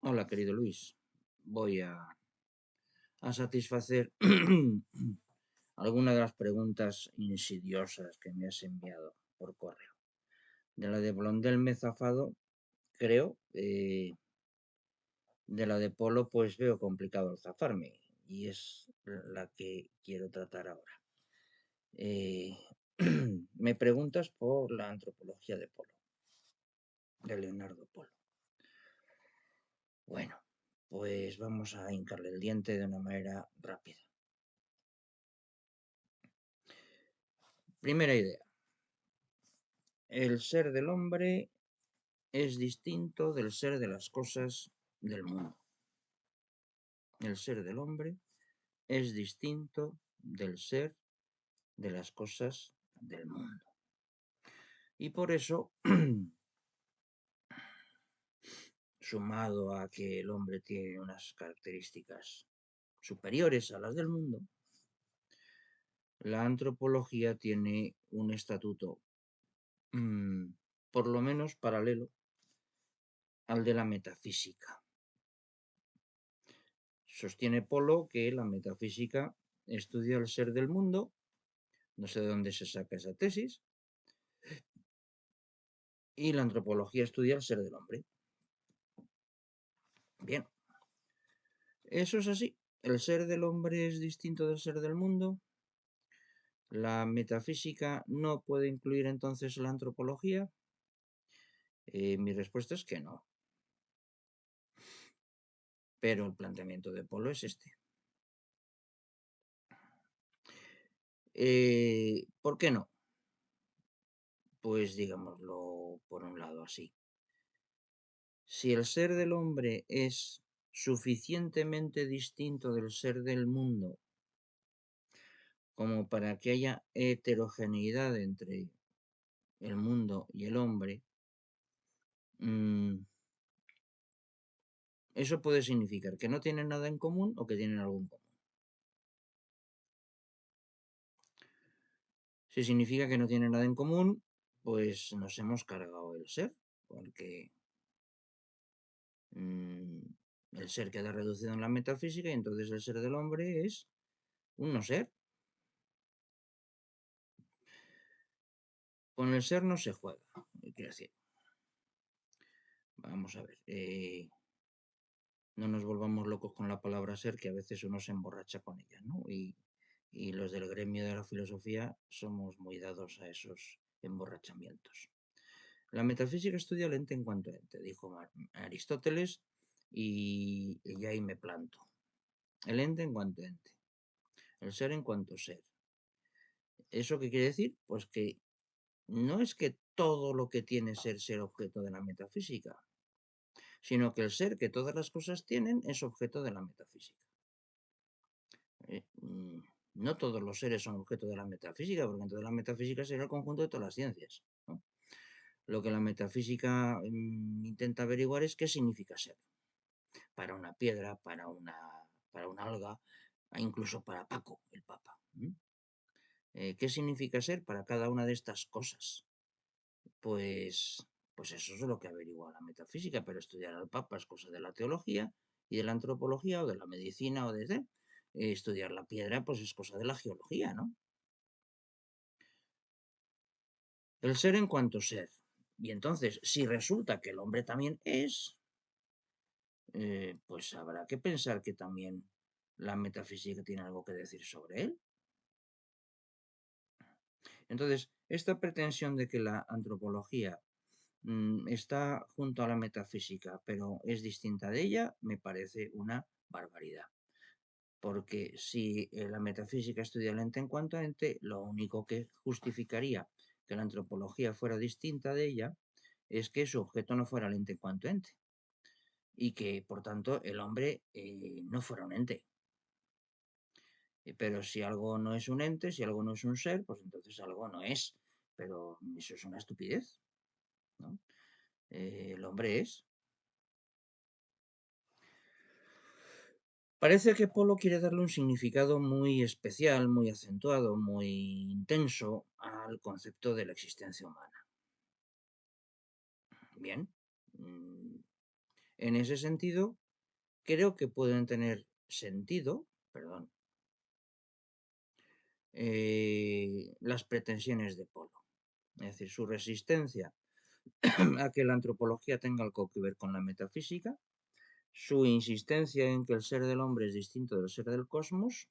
Hola, querido Luis. Voy a satisfacer algunas de las preguntas insidiosas que me has enviado por correo. De la de Blondel me he zafado, creo. De la de Polo, pues veo complicado el zafarme. Y es la que quiero tratar ahora. Me preguntas por la antropología de Polo, de Leonardo Polo. Bueno, pues vamos a hincarle el diente de una manera rápida. Primera idea. El ser del hombre es distinto del ser de las cosas del mundo. El ser del hombre es distinto del ser de las cosas del mundo. Y por eso, sumado a que el hombre tiene unas características superiores a las del mundo, la antropología tiene un estatuto por lo menos paralelo al de la metafísica. Sostiene Polo que la metafísica estudia el ser del mundo, no sé de dónde se saca esa tesis, y la antropología estudia el ser del hombre. Bien, eso es así. El ser del hombre es distinto del ser del mundo. La metafísica no puede incluir entonces la antropología. Mi respuesta es que no. Pero el planteamiento de Polo es este. ¿Por qué no? Pues digámoslo por un lado así. Si el ser del hombre es suficientemente distinto del ser del mundo como para que haya heterogeneidad entre el mundo y el hombre, eso puede significar que no tienen nada en común o que tienen algo en común. Si significa que no tienen nada en común, pues nos hemos cargado el ser, porque el ser queda reducido en la metafísica y entonces el ser del hombre es un no ser. Con el ser no se juega, quiero decir. Vamos a ver. No nos volvamos locos con la palabra ser, que a veces uno se emborracha con ella, ¿no? Y los del gremio de la filosofía somos muy dados a esos emborrachamientos. La metafísica estudia el ente en cuanto ente, dijo Aristóteles, y ahí me planto. El ente en cuanto ente. El ser en cuanto ser. ¿Eso qué quiere decir? Pues que no es que todo lo que tiene ser sea objeto de la metafísica, sino que el ser que todas las cosas tienen es objeto de la metafísica. No todos los seres son objeto de la metafísica, porque entonces la metafísica sería el conjunto de todas las ciencias, ¿no? Lo que la metafísica intenta averiguar es qué significa ser. Para una piedra, para una alga, incluso para Paco, el Papa. ¿Qué significa ser para cada una de estas cosas? Pues eso es lo que averigua la metafísica, pero estudiar al Papa es cosa de la teología y de la antropología o de la medicina o de estudiar la piedra, pues es cosa de la geología, ¿no? El ser en cuanto ser. Y entonces, si resulta que el hombre también es, pues habrá que pensar que también la metafísica tiene algo que decir sobre él. Entonces, esta pretensión de que la antropología está junto a la metafísica, pero es distinta de ella, me parece una barbaridad. Porque si la metafísica estudia el ente en cuanto a ente, lo único que justificaría que la antropología fuera distinta de ella es que su objeto no fuera el ente en cuanto ente y que, por tanto, el hombre no fuera un ente. Pero si algo no es un ente, si algo no es un ser, pues entonces algo no es. Pero eso es una estupidez, ¿no? El hombre es. Parece que Polo quiere darle un significado muy especial, muy acentuado, muy intenso al concepto de la existencia humana. Bien. En ese sentido, creo que pueden tener sentido, perdón, las pretensiones de Polo. Es decir, su resistencia a que la antropología tenga algo que ver con la metafísica, su insistencia en que el ser del hombre es distinto del ser del cosmos,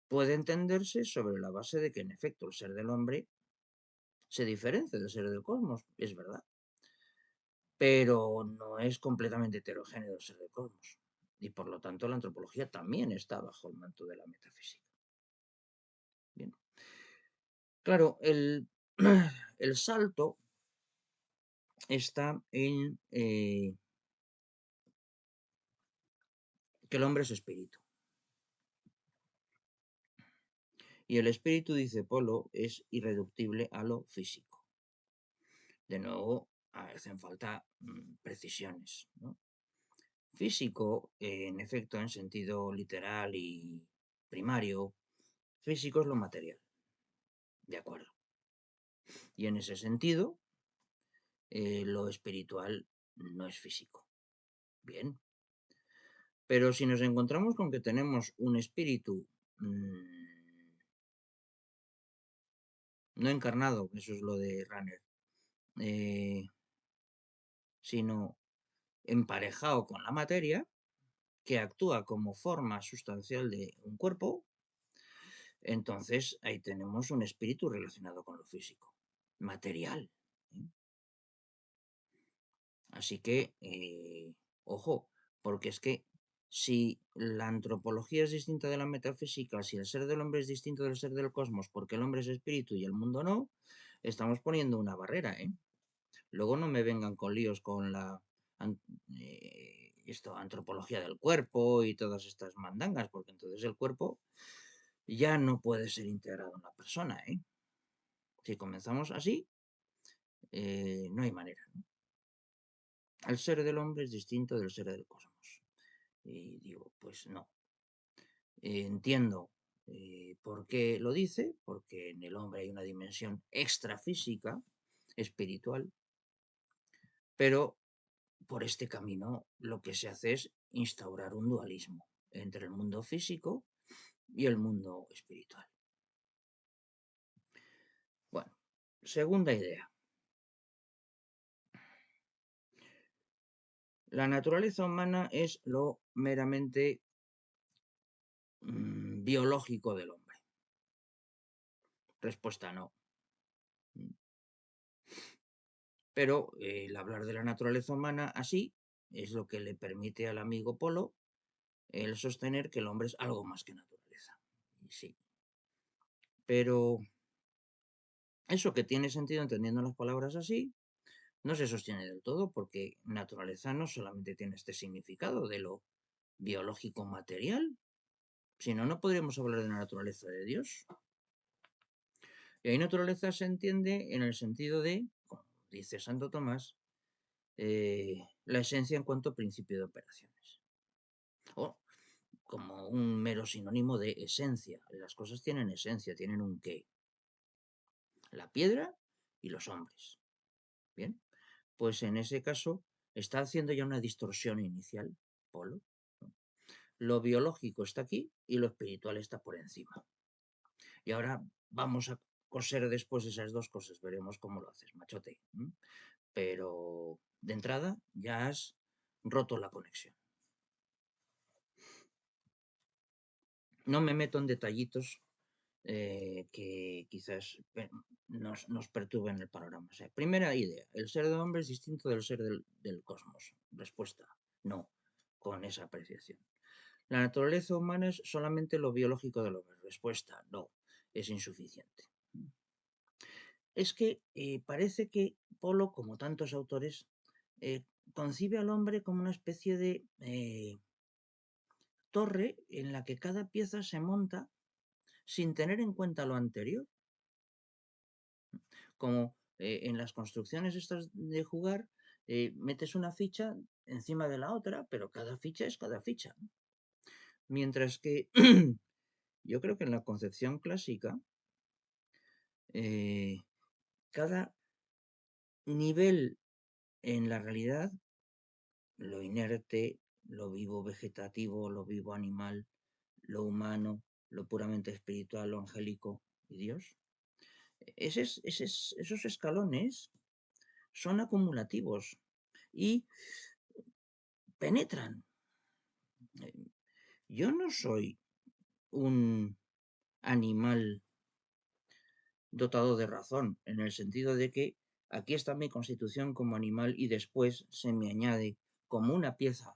puede entenderse sobre la base de que, en efecto, el ser del hombre se diferencia del ser del cosmos, es verdad, pero no es completamente heterogéneo del ser del cosmos. Y por lo tanto, la antropología también está bajo el manto de la metafísica. Bien. Claro, el salto está en que el hombre es espíritu. Y el espíritu, dice Polo, es irreductible a lo físico. De nuevo, hacen falta precisiones, ¿no? Físico, en efecto, en sentido literal y primario, físico es lo material, ¿de acuerdo? Y en ese sentido, lo espiritual no es físico. Bien. Pero si nos encontramos con que tenemos un espíritu no encarnado, eso es lo de Runner, sino emparejado con la materia, que actúa como forma sustancial de un cuerpo, entonces ahí tenemos un espíritu relacionado con lo físico, material. Así que, ojo, porque es que si la antropología es distinta de la metafísica, si el ser del hombre es distinto del ser del cosmos, porque el hombre es espíritu y el mundo no, estamos poniendo una barrera, ¿eh? Luego no me vengan con líos con la antropología del cuerpo y todas estas mandangas, porque entonces el cuerpo ya no puede ser integrado en la persona, ¿eh? Si comenzamos así, no hay manera, ¿no? El ser del hombre es distinto del ser del cosmos. Y digo, pues no. Entiendo por qué lo dice, porque en el hombre hay una dimensión extrafísica, espiritual, pero por este camino lo que se hace es instaurar un dualismo entre el mundo físico y el mundo espiritual. Bueno, segunda idea. La naturaleza humana es lo meramente biológico del hombre. Respuesta no. Pero el hablar de la naturaleza humana así es lo que le permite al amigo Polo el sostener que el hombre es algo más que naturaleza. Y sí. Pero eso que tiene sentido entendiendo las palabras así, no se sostiene del todo porque naturaleza no solamente tiene este significado de lo biológico material, sino no podríamos hablar de la naturaleza de Dios. Y ahí naturaleza se entiende en el sentido de, como dice Santo Tomás, la esencia en cuanto a principio de operaciones. O como un mero sinónimo de esencia. Las cosas tienen esencia, tienen un qué. La piedra y los hombres. Bien, pues en ese caso está haciendo ya una distorsión inicial, Polo. Lo biológico está aquí y lo espiritual está por encima. Y ahora vamos a coser después esas dos cosas, veremos cómo lo haces, machote. Pero de entrada ya has roto la conexión. No me meto en detallitos que quizás nos perturben el panorama. O sea, primera idea, el ser del hombre es distinto del ser del cosmos. Respuesta, no, con esa apreciación. La naturaleza humana es solamente lo biológico del hombre. Respuesta, no, es insuficiente. Es que parece que Polo, como tantos autores, concibe al hombre como una especie de torre en la que cada pieza se monta sin tener en cuenta lo anterior. Como en las construcciones estas de jugar, metes una ficha encima de la otra, pero cada ficha es cada ficha. Mientras que yo creo que en la concepción clásica, cada nivel en la realidad, lo inerte, lo vivo vegetativo, lo vivo animal, lo humano, lo puramente espiritual, lo angélico y Dios. Esos escalones son acumulativos y penetran. Yo no soy un animal dotado de razón, en el sentido de que aquí está mi constitución como animal y después se me añade como una pieza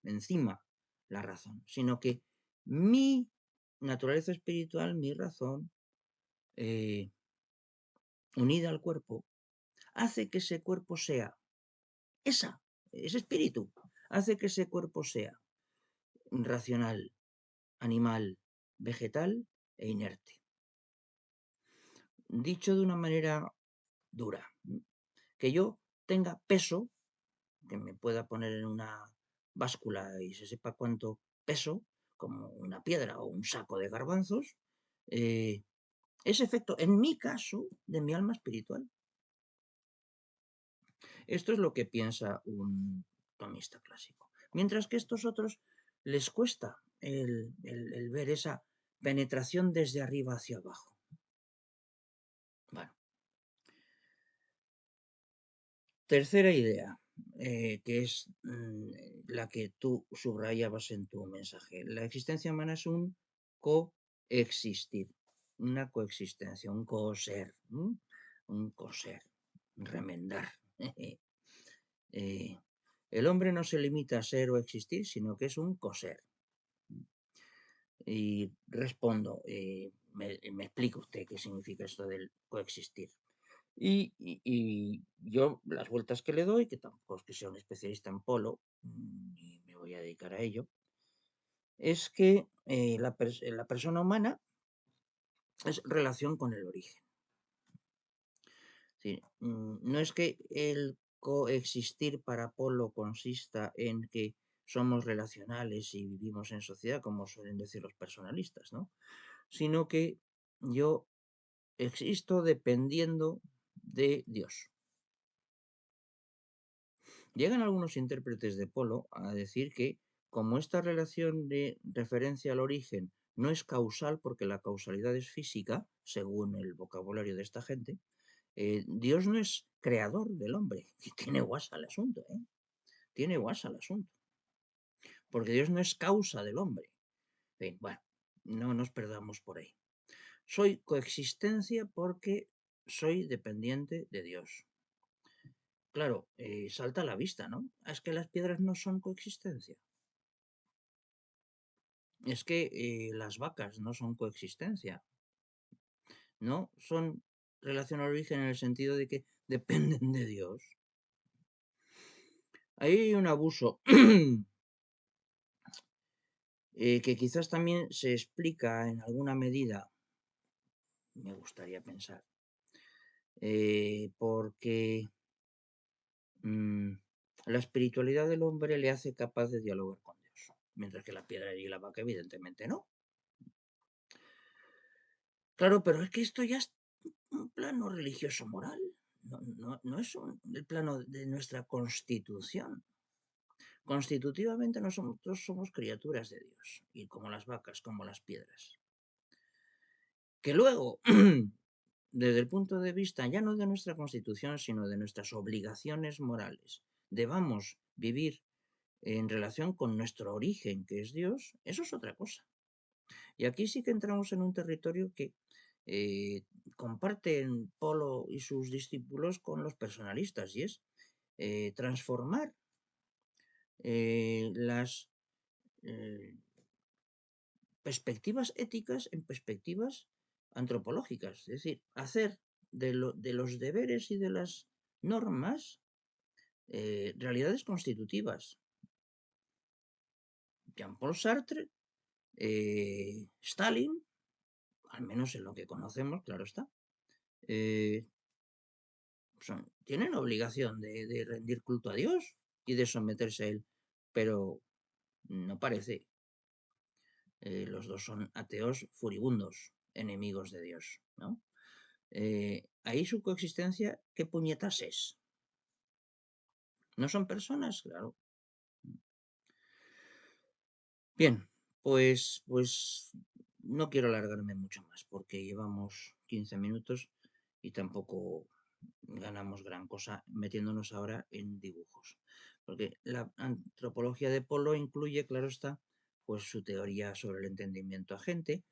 encima la razón, sino que mi naturaleza espiritual, mi razón, unida al cuerpo, hace que ese cuerpo sea ese espíritu, hace que ese cuerpo sea racional, animal, vegetal e inerte. Dicho de una manera dura, que yo tenga peso, que me pueda poner en una báscula y se sepa cuánto peso, como una piedra o un saco de garbanzos, es efecto, en mi caso, de mi alma espiritual. Esto es lo que piensa un tomista clásico. Mientras que a estos otros les cuesta el ver esa penetración desde arriba hacia abajo. Bueno, tercera idea, que es la que tú subrayabas en tu mensaje. La existencia humana es un coexistir, una coexistencia, un coser, un coser, remendar. El hombre no se limita a ser o existir, sino que es un coser. Y respondo, me explica usted qué significa esto del coexistir. Y yo las vueltas que le doy, que tampoco es que sea un especialista en polo, y me voy a dedicar a ello, es que la persona humana es relación con el origen. Es decir, no es que el coexistir para Polo consista en que somos relacionales y vivimos en sociedad, como suelen decir los personalistas, ¿no? Sino que yo existo dependiendo de Dios. Llegan algunos intérpretes de Polo a decir que como esta relación de referencia al origen no es causal porque la causalidad es física, según el vocabulario de esta gente, Dios no es creador del hombre. Tiene guasa el asunto, ¿eh? Tiene guasa el asunto. Porque Dios no es causa del hombre. Bueno, no nos perdamos por ahí. Soy coexistencia porque soy dependiente de Dios. Claro, salta a la vista, ¿no? Es que las piedras no son coexistencia. Es que las vacas no son coexistencia. No son relación al origen en el sentido de que dependen de Dios. Hay un abuso que quizás también se explica en alguna medida, me gustaría pensar, porque la espiritualidad del hombre le hace capaz de dialogar con Dios, mientras que la piedra y la vaca evidentemente no. Claro, pero es que esto ya es un plano religioso moral, no es el plano de nuestra constitución. Constitutivamente nosotros somos criaturas de Dios, y como las vacas, como las piedras. Que luego, desde el punto de vista ya no de nuestra constitución, sino de nuestras obligaciones morales, debamos vivir en relación con nuestro origen, que es Dios, eso es otra cosa. Y aquí sí que entramos en un territorio que comparten Polo y sus discípulos con los personalistas, y es transformar las perspectivas éticas en perspectivas antropológicas, es decir, hacer de los deberes y de las normas realidades constitutivas. Jean-Paul Sartre, Stalin, al menos en lo que conocemos, claro está, tienen obligación de rendir culto a Dios y de someterse a Él, pero no parece. Los dos son ateos furibundos, enemigos de Dios, ¿no? Ahí su coexistencia, ¿qué puñetas es? ¿No son personas? Claro. Bien, pues no quiero alargarme mucho más porque llevamos 15 minutos y tampoco ganamos gran cosa metiéndonos ahora en dibujos. Porque la antropología de Polo incluye, claro está, pues su teoría sobre el entendimiento agente,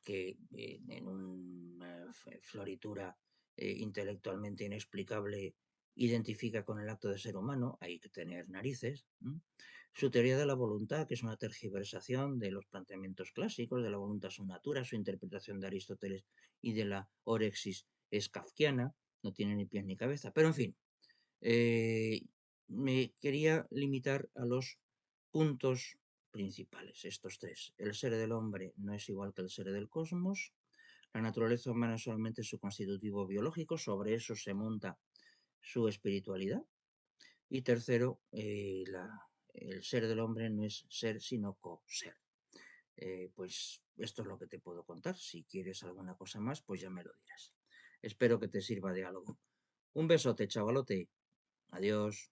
que en una floritura intelectualmente inexplicable identifica con el acto de ser humano, hay que tener narices. Su teoría de la voluntad, que es una tergiversación de los planteamientos clásicos, de la voluntad su natura, su interpretación de Aristóteles y de la orexis es kafkiana, no tiene ni pies ni cabeza. Pero en fin, eh, me quería limitar a los puntos principales, estos tres. El ser del hombre no es igual que el ser del cosmos. La naturaleza humana es solamente su constitutivo biológico, sobre eso se monta su espiritualidad. Y tercero, el ser del hombre no es ser, sino co-ser. Pues esto es lo que te puedo contar. Si quieres alguna cosa más, pues ya me lo dirás. Espero que te sirva de algo. Un besote, chavalote. Adiós.